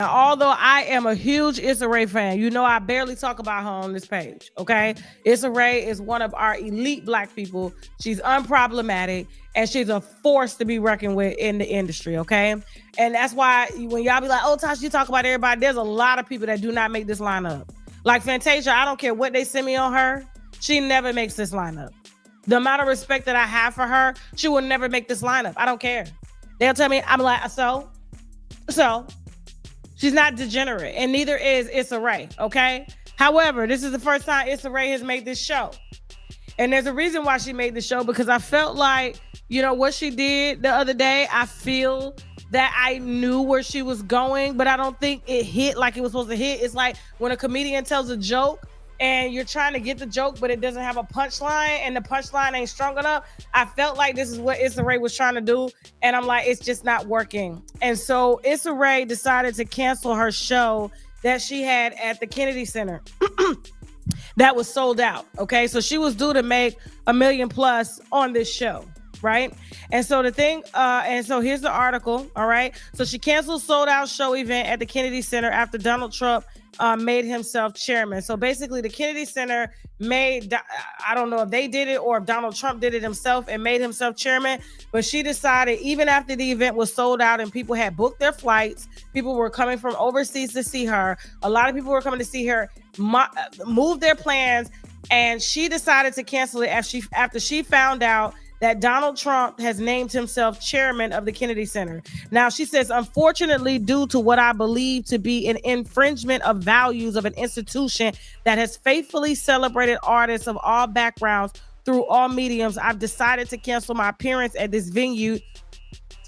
Now, although I am a huge Issa Rae fan, you know I barely talk about her on this page, okay? Issa Rae is one of our elite black people. She's unproblematic, and she's a force to be reckoned with in the industry, okay? And that's why when y'all be like, oh, Tasha, you talk about everybody, there's a lot of people that do not make this lineup. Like Fantasia, I don't care what they send me on her, she never makes this lineup. The amount of respect that I have for her, she will never make this lineup. I don't care. They'll tell me, I'm like, so. She's not degenerate, and neither is Issa Rae, okay? However, this is the first time Issa Rae has made this show. And there's a reason why she made the show, because I felt like, you know, what she did the other day, I feel that I knew where she was going, but I don't think it hit like it was supposed to hit. It's like when a comedian tells a joke and you're trying to get the joke, but it doesn't have a punchline and the punchline ain't strong enough. I felt like this is what Issa Rae was trying to do. And I'm like, it's just not working. And so Issa Rae decided to cancel her show that she had at the Kennedy Center that was sold out. Okay. So she was due to make $1 million plus on this show. Right. And so the thing, and so here's the article. All right. So she canceled sold out show event at the Kennedy Center after Donald Trump made himself chairman. So basically the Kennedy Center made, I don't know if they did it or if Donald Trump did it himself and made himself chairman, but she decided even after the event was sold out and people had booked their flights, people were coming from overseas to see her. A lot of people were coming to see her, move their plans, and she decided to cancel it after she found out that Donald Trump has named himself chairman of the Kennedy Center. Now, she says, unfortunately, due to what I believe to be an infringement of values of an institution that has faithfully celebrated artists of all backgrounds through all mediums, I've decided to cancel my appearance at this venue,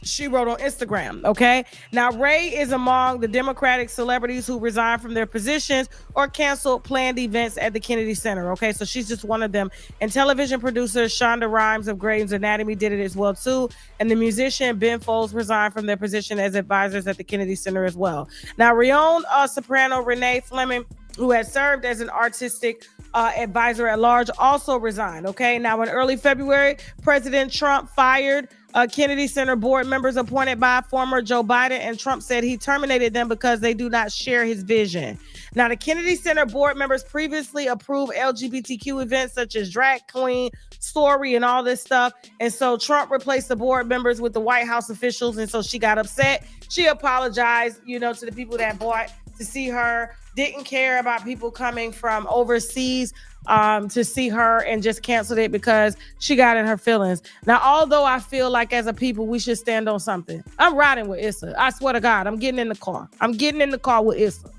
she wrote on Instagram, okay? Now, Rae is among the Democratic celebrities who resigned from their positions or canceled planned events at the Kennedy Center, okay? So she's just one of them. And television producer Shonda Rhimes of Grey's Anatomy did it as well, too. And the musician Ben Folds resigned from their position as advisors at the Kennedy Center as well. Now, renowned soprano Renee Fleming, who had served as an artistic advisor at large, also resigned, okay? Now, in early February, President Trump fired Kennedy Center board members appointed by former Joe Biden, and Trump said he terminated them because they do not share his vision. Now, the Kennedy Center board members previously approved LGBTQ events such as drag queen, story, and all this stuff. And so Trump replaced the board members with the White House officials, and so she got upset. She apologized, you know, to the people that bought to see her, didn't care about people coming from overseas to see her, and just canceled it because she got in her feelings. Now, although I feel like as a people, we should stand on something. I'm riding with Issa. I swear to God, I'm getting in the car. I'm getting in the car with Issa.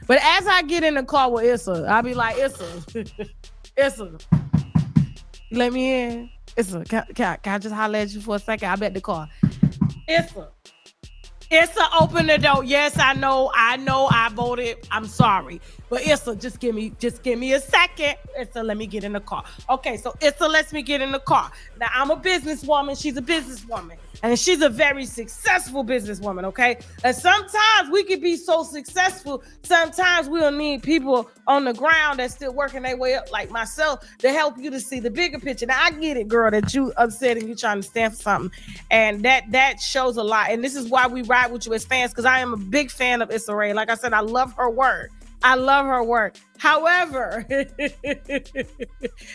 But as I get in the car with Issa, I'll be like, Issa, Issa, you let me in? Issa, can I just holler at you for a second? I'm at the car. Issa, open the door. Yes, I know I voted. I'm sorry. But Issa, just give me a second. Issa, let me get in the car. Okay, so Issa lets me get in the car. Now, I'm a businesswoman. She's a businesswoman. And she's a very successful businesswoman, okay? And sometimes we can be so successful, sometimes we'll need people on the ground that's still working their way up, like myself, to help you to see the bigger picture. Now, I get it, girl, that you upset and you trying to stand for something. And that shows a lot. And this is why we ride with you as fans, because I am a big fan of Issa Rae. Like I said, I love her work. However,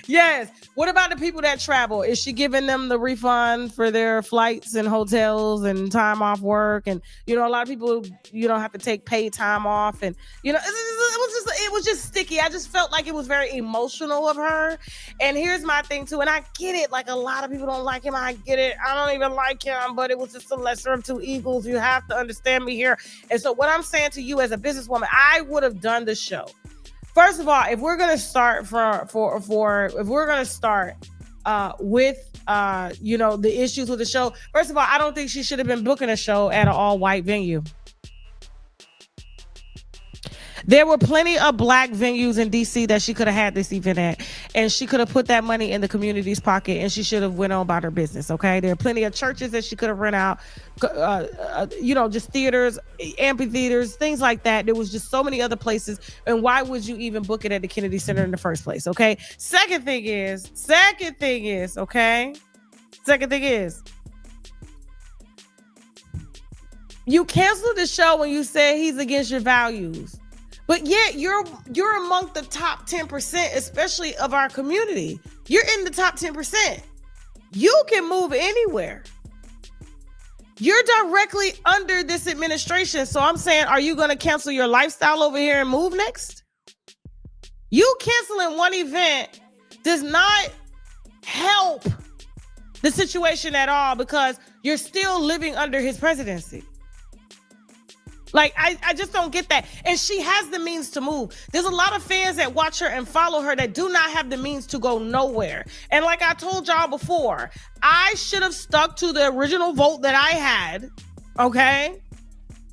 yes, what about the people that travel? Is she giving them the refund for their flights and hotels and time off work? And, you know, a lot of people, you know, have to take paid time off. And, you know, it was just sticky. I just felt like it was very emotional of her. And here's my thing, too. And I get it. Like, a lot of people don't like him. I get it. I don't even like him. But it was just the lesser of two evils. You have to understand me here. And so what I'm saying to you as a businesswoman, I would have done the show. First of all, if we're gonna start with you know, the issues with the show, first of all, I don't think she should have been booking a show at an all-white venue. There were plenty of black venues in DC that she could have had this event at, and she could have put that money in the community's pocket, and she should have went on about her business, okay? There are plenty of churches that she could have rent out, you know, just theaters, amphitheaters, things like that. There was just so many other places, and why would you even book it at the Kennedy Center in the first place, okay? Second thing is, You canceled the show when you said he's against your values. But yet you're among the top 10%, especially of our community. You're in the top 10%. You can move anywhere. You're directly under this administration. So I'm saying, are you going to cancel your lifestyle over here and move next? You canceling one event does not help the situation at all because you're still living under his presidency. Like, I just don't get that. And she has the means to move. There's a lot of fans that watch her and follow her that do not have the means to go nowhere. And like I told y'all before, I should have stuck to the original vote that I had, okay?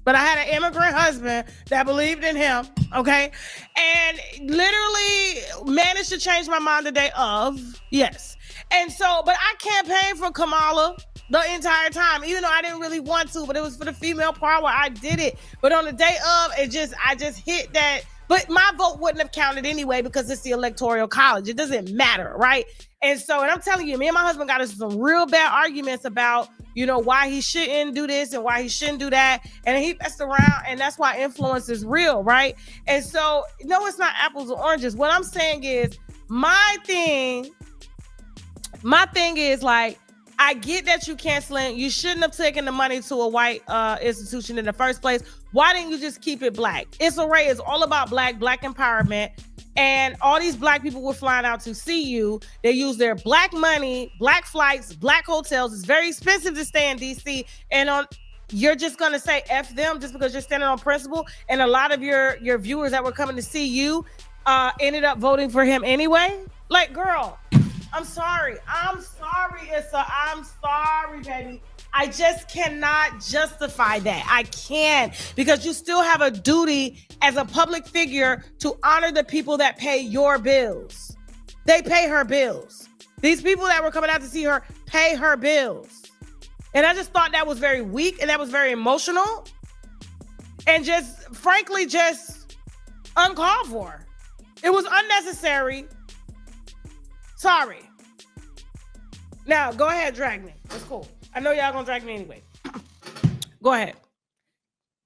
But I had an immigrant husband that believed in him, okay? And literally managed to change my mind the day of, yes. And so, but I campaigned for Kamala the entire time, even though I didn't really want to, but it was for the female power. I did it. But on the day of, I just hit that. But my vote wouldn't have counted anyway because it's the electoral college. It doesn't matter, right? And I'm telling you, me and my husband got into some real bad arguments about, why he shouldn't do this and why he shouldn't do that. And he messed around, and that's why influence is real, right? And so, no, it's not apples or oranges. What I'm saying is, my thing is like, I get that you canceling. You shouldn't have taken the money to a white institution in the first place. Why didn't you just keep it black? Issa Rae is all about black empowerment. And all these black people were flying out to see you. They use their black money, black flights, black hotels. It's very expensive to stay in DC. And you're just going to say F them just because you're standing on principle. And a lot of your viewers that were coming to see you ended up voting for him anyway. Like, girl, I'm sorry, Issa. I'm sorry, baby. I just cannot justify that. I can't, because you still have a duty as a public figure to honor the people that pay your bills. They pay her bills. These people that were coming out to see her pay her bills. And I just thought that was very weak and that was very emotional and just, frankly, just uncalled for. It was unnecessary. Sorry. Now, go ahead, drag me. It's cool. I know y'all gonna drag me anyway. Go ahead.